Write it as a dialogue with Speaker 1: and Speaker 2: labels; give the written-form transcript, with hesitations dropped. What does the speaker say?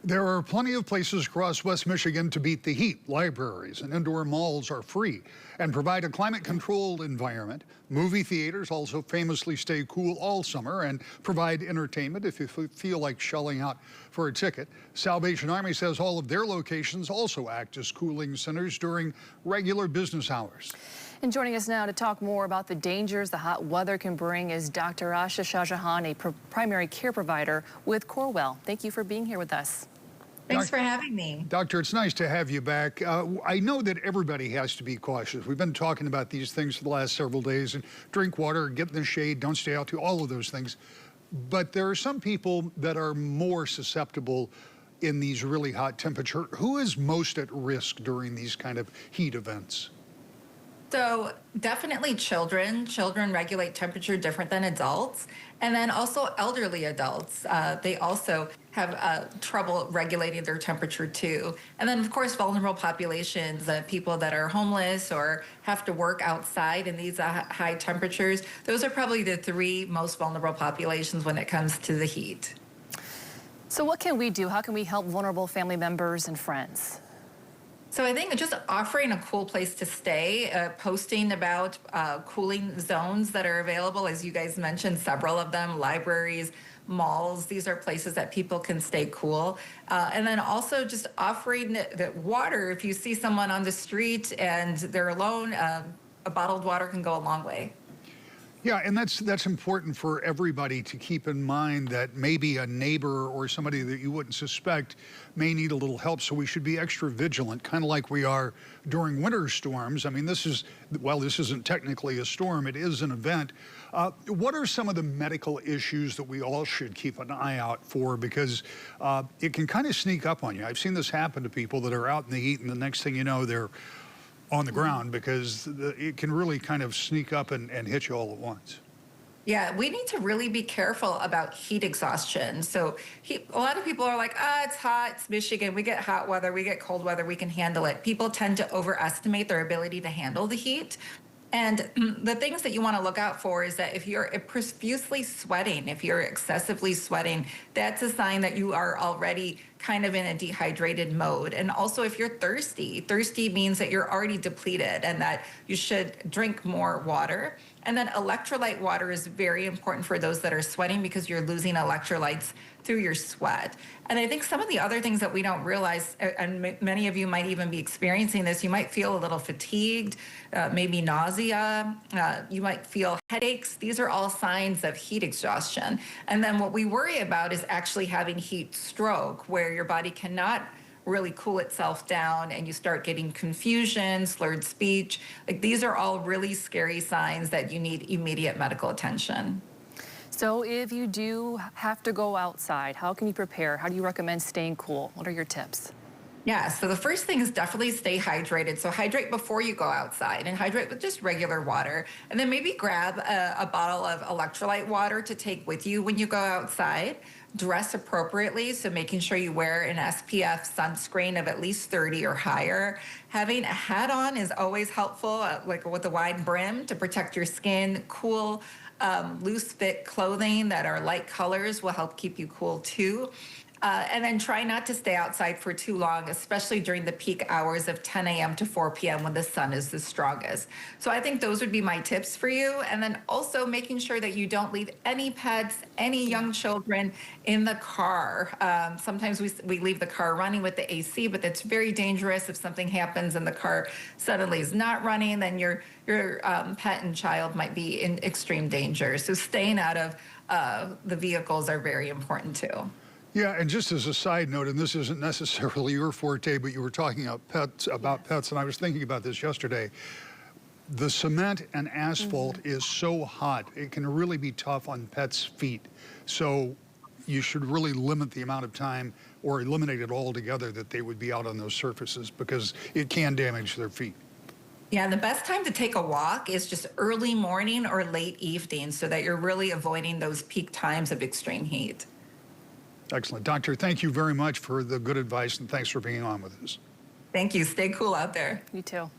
Speaker 1: There are plenty of places across West Michigan to beat the heat. Libraries and indoor malls are free and provide a climate-controlled environment. Movie theaters also famously stay cool all summer and provide entertainment if you feel like shelling out for a ticket. Salvation Army says all of their locations also act as cooling centers during regular business hours.
Speaker 2: And joining us now to talk more about the dangers the hot weather can bring is Dr. Asha Shajahan, a primary care provider with Corewell. Thank you for being here with us.
Speaker 3: Thanks for having me.
Speaker 1: Doctor, it's nice to have you back. I know that everybody has to be cautious. We've been talking about these things for the last several days, and drink water, get in the shade, don't stay out too, all of those things. But there are some people that are more susceptible in these really hot temperatures. Who is most at risk during these kind of heat events?
Speaker 3: So definitely children. Children regulate temperature different than adults. And then also elderly adults. They also have trouble regulating their temperature too. And then of course, vulnerable populations, people that are homeless or have to work outside in these high temperatures. Those are probably the three most vulnerable populations when it comes to the heat.
Speaker 2: So what can we do? How can we help vulnerable family members and friends?
Speaker 3: So I think just offering a cool place to stay, posting about cooling zones that are available, as you guys mentioned, several of them, libraries, malls, these are places that people can stay cool. And then also just offering the water. If you see someone on the street and they're alone, a bottled water can go a long way.
Speaker 1: Yeah, and that's important for everybody to keep in mind, that maybe a neighbor or somebody that you wouldn't suspect may need a little help. So we should be extra vigilant, kind of like we are during winter storms. I mean, this isn't technically a storm, it is an event. What are some of the medical issues that we all should keep an eye out for? Because it can kind of sneak up on you. I've seen this happen to people that are out in the heat, and the next thing you know, they're on the ground, because it can really kind of sneak up and hit you all at once.
Speaker 3: Yeah, we need to really be careful about heat exhaustion. So a lot of people are like, it's hot, it's Michigan, we get hot weather, we get cold weather, we can handle it. People tend to overestimate their ability to handle the heat. And the things that you want to look out for is that if you're profusely sweating, if you're excessively sweating, that's a sign that you are already kind of in a dehydrated mode. And also if you're thirsty, thirsty means that you're already depleted and that you should drink more water. And then electrolyte water is very important for those that are sweating, because you're losing electrolytes through your sweat. And I think some of the other things that we don't realize, and many of you might even be experiencing this, you might feel a little fatigued, maybe nausea, you might feel headaches. These are all signs of heat exhaustion. And then what we worry about is actually having heat stroke, where your body cannot really cool itself down and you start getting confusion, slurred speech. Like, these are all really scary signs that you need immediate medical attention.
Speaker 2: So if you do have to go outside, how can you prepare? How do you recommend staying cool? What are your tips?
Speaker 3: Yeah, so the first thing is definitely stay hydrated. So hydrate before you go outside, and hydrate with just regular water. And then maybe grab a bottle of electrolyte water to take with you when you go outside. Dress appropriately, so making sure you wear an SPF sunscreen of at least 30 or higher. Having a hat on is always helpful, like with a wide brim, to protect your skin. Cool, loose fit clothing that are light colors will help keep you cool too. And then try not to stay outside for too long, especially during the peak hours of 10 a.m. to 4 p.m. when the sun is the strongest. So I think those would be my tips for you. And then also making sure that you don't leave any pets, any young children in the car. Sometimes we leave the car running with the AC, but that's very dangerous. If something happens and the car suddenly is not running, then your pet and child might be in extreme danger. So staying out of the vehicles are very important too.
Speaker 1: Yeah, and just as a side note, and this isn't necessarily your forte, but you were talking about pets, and I was thinking about this yesterday. The cement and asphalt is so hot, it can really be tough on pets' feet. So you should really limit the amount of time, or eliminate it altogether, that they would be out on those surfaces, because it can damage their feet.
Speaker 3: Yeah, the best time to take a walk is just early morning or late evening, so that you're really avoiding those peak times of extreme heat.
Speaker 1: Excellent. Doctor, thank you very much for the good advice, and thanks for being on with us.
Speaker 3: Thank you. Stay cool out there.
Speaker 2: You too.